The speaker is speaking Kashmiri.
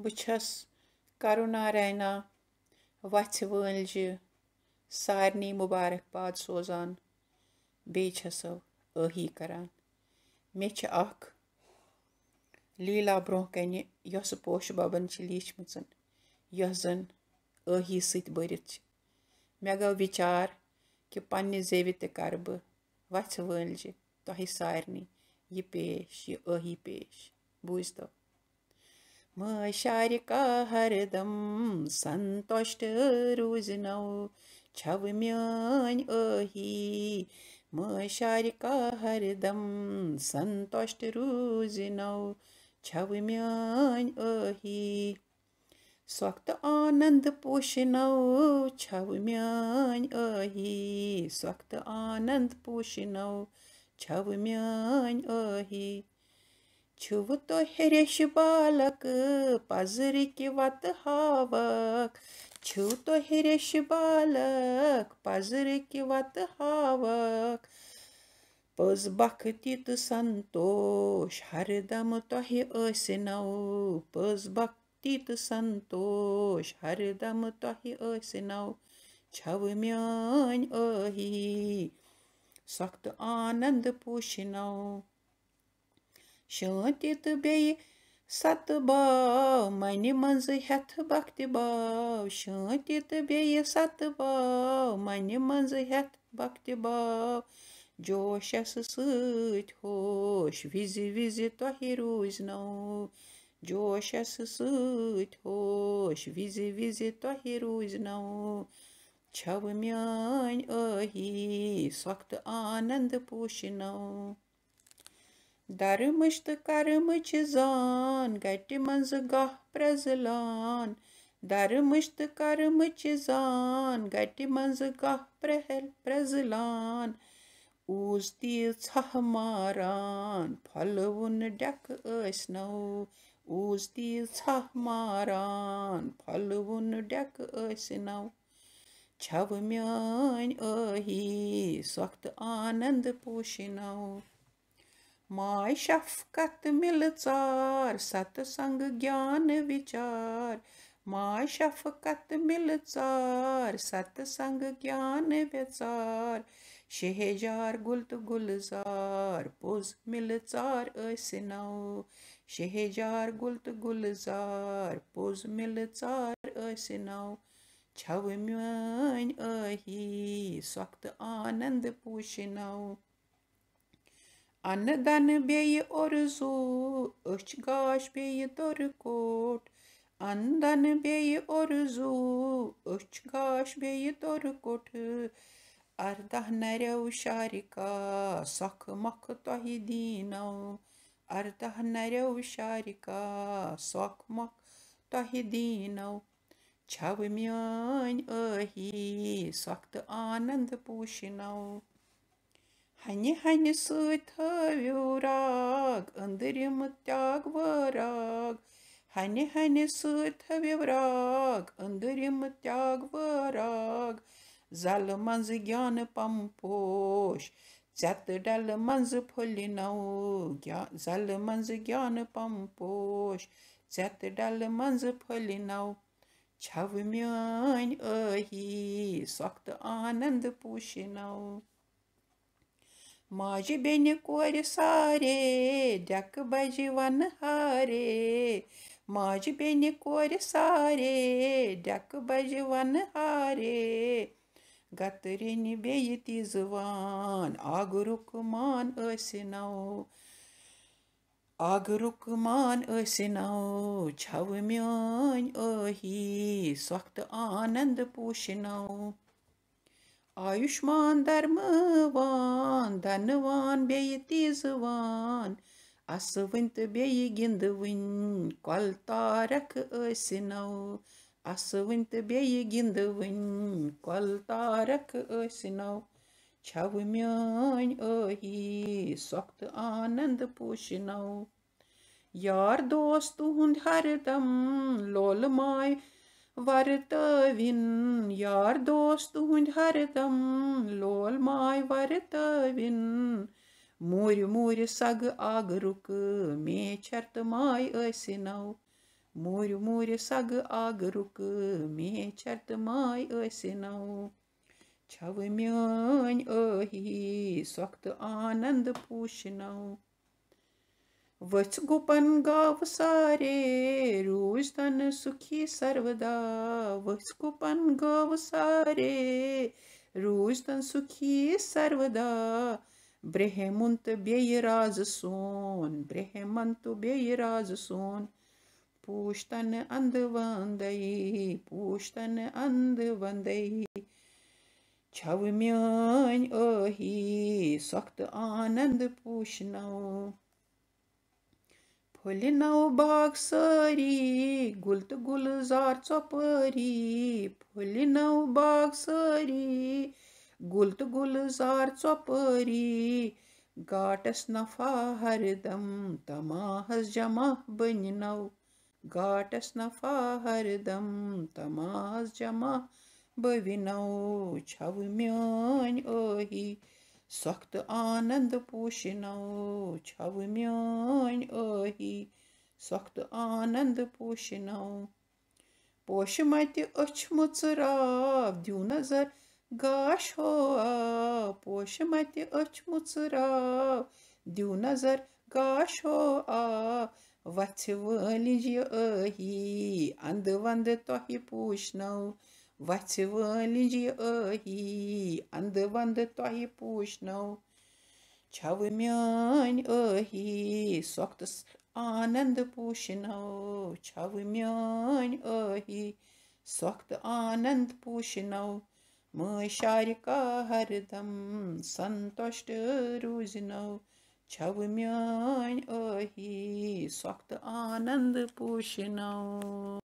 बह छस करुनारैना वत्स वٲلجہِ सारनी मुबारकबाद सोजान बेयि छसव ٲہی करان मे छ अख लीला ब्रोह कनि यस पोश बबन छ लीचमचन यस जन ٲہی सति भरित छ मे गो विचार कि पन्ने जेवि ते कर बह वत्स वٲلجہِ तोहि सारनी यह पेश यह ٲہی पेश बूझतो शारिका हरदम संतुष्ट रूजनौ छव म्यान ٲہی शारिका हरदम संतुष्ट रूजनौ छव म्यान ٲہی स्वक्त आनंद पोषनौ छव म्यान ٲہی स्वक्त आनंद पोषनौ छव म्यान ٲہی छुव तोहि रेश बालक पजरिक वत हावक छुव तोहि रेश बालक पजरिक वत हावक पज बखति तो संतोष हरदम तोहि ٲسنौ पज भक्ति तो संतोष हरदम तोहि ٲسنौ छव म्यान ٲہی स्वक्त आनंद पोषनौ शांति तो बेयि सत भाव मन मंज हेथ भक्ति भाव शांति तो बेयि सत भाव मन मंज हेथ भक्ति भाव जोशस सत होश विजि विजि तोहि रूजनौ जोशस सत होश विजि विजि तोहि रूजनौ छव म्यान ٲہی स्वक्त आनंद पोषनौ धर्मच तो कर्मच जान गटि मंज गह प्रजलान धर्मच तो कर्मच जान गटि मंज गह प्रजलान ऊज तीर छह मारान फलवुन डक ٲسنौ ऊज तीर छह मारान फलवुन डक ٲسنौ छव म्यान ٲہی स्वक्त आनंद पोषनौ माय शफकत मिल चार सतसंग ज्ञान विचार माय शफकत मिल चार सतसंग ज्ञान विचार शहजार गुल तो गुलजार पोज मिल चार ٲسنौ शहजार गुल तो गुलजार पोज मिल चार ٲسنौ छव म्यान ٲہی स्वक्त आनंद पोषनौ अन्न दन बेयि ओरजू अछ गाश बेयि दर कोट अन्न दन बेयि ओरजू अछ गाश बेयि दर कोट अर्दह नरौ शारिका सख मख तोहि दीनौ अर्दह नरौ शारिका सख मख तोहि दीनौ छव म्यान ٲہی स्वक्त आनंद पोषनौ हनि हनि सति थٲوِو राग अंदरिम त्याग वराग हनि हनि सति थٲوِو राग अंदरिम त्याग वराग जल मंज ज्ञान पमपोश चत डल मंज फुलिनौ जल मंज ज्ञान पमपोश चत डल मंज फुलिनौ छव म्यान ٲہی स्वक्त आनंद पोषनौ माजि बेनि कोर सारे डक बजि वन हारे माजि बेनि कोर सारे डक बजि वन हारे गतरिनि बेयि तीजवान आगरुक मान ٲسنौ छव म्यान ٲہی स्वक्त आनंद पोषनौ आयुष्मान धर्मवान धनवान बेयि तीजवान असवुन तो बेयि गिंदवुन कल तारक ٲسنौ असवुन तो बेयि गिंदवुन कल तारक ٲسنौ छव म्यान ٲہی स्वक्त आनंद पोषनौ यार दोस्त तुहुंद हरदम लोल माय वरतविन यार दोस्त तुहुंद हरदम लोल माय वरतविन मूर मूर सग आगरुक मे छरत माय ٲسنौ मूर मूर सग आग रुक मेचर तह माय ٲسِنو छव म्यान ٲہی सۄख तہٕ आनंद पूशनौ वत्स गुपन गाव सारे रूज तन सुखी सर्वदा वत्स गुपन गाव सारे रूज तन सुखी सर्वदा ब्रह्मन तہٕ بیٚیہِ راز سون برہمن تہٕ بیٚیہِ راز سون पूछतन अंध वंदई पूछतन अंध वंदई छव म्यान ٲہی सۄख तہٕ आनंद पूशनौ फुलनौ बाग سٲری गुल تہٕ गुलزار ژۄپٲری फुलनौ باغ سٲری गुल تہٕ गुलزار ژۄپٲری گاٹس نفع ہردم تماہس جمع بننو گاٹس نفع ہردم تماہس جمع بوِنو छव म्यान ٲہی सۄख तہٕ आनंद पूशनौ छव म्यान ٲہی सۄख तہٕ आनंद पूशनौ پوشہٕ متہِ أچھ مُژراو دِو نظر گاش ہو آو پوشہٕ متہِ أچھ مُژراو دِو نظر گاش ہو آو وَژھِ وٲلِج یہِ ٲہی اندٕ ونٛدٕ تۄہہِ پوٗشنو وَژھِ وٲلِج یہِ ٲہی اندٕ ونٛدٕ تۄہہِ پوٗشنو छव म्यान ٲہی सۄख तہٕ आनंद पूशनौ छव म्यान ٲہی सۄख तہٕ आनंद पूशनौ مٲے شارِکا ہردم संतुष्ट روٗزنو छव म्यान ٲہی सۄख तہٕ आनंद पूशनौ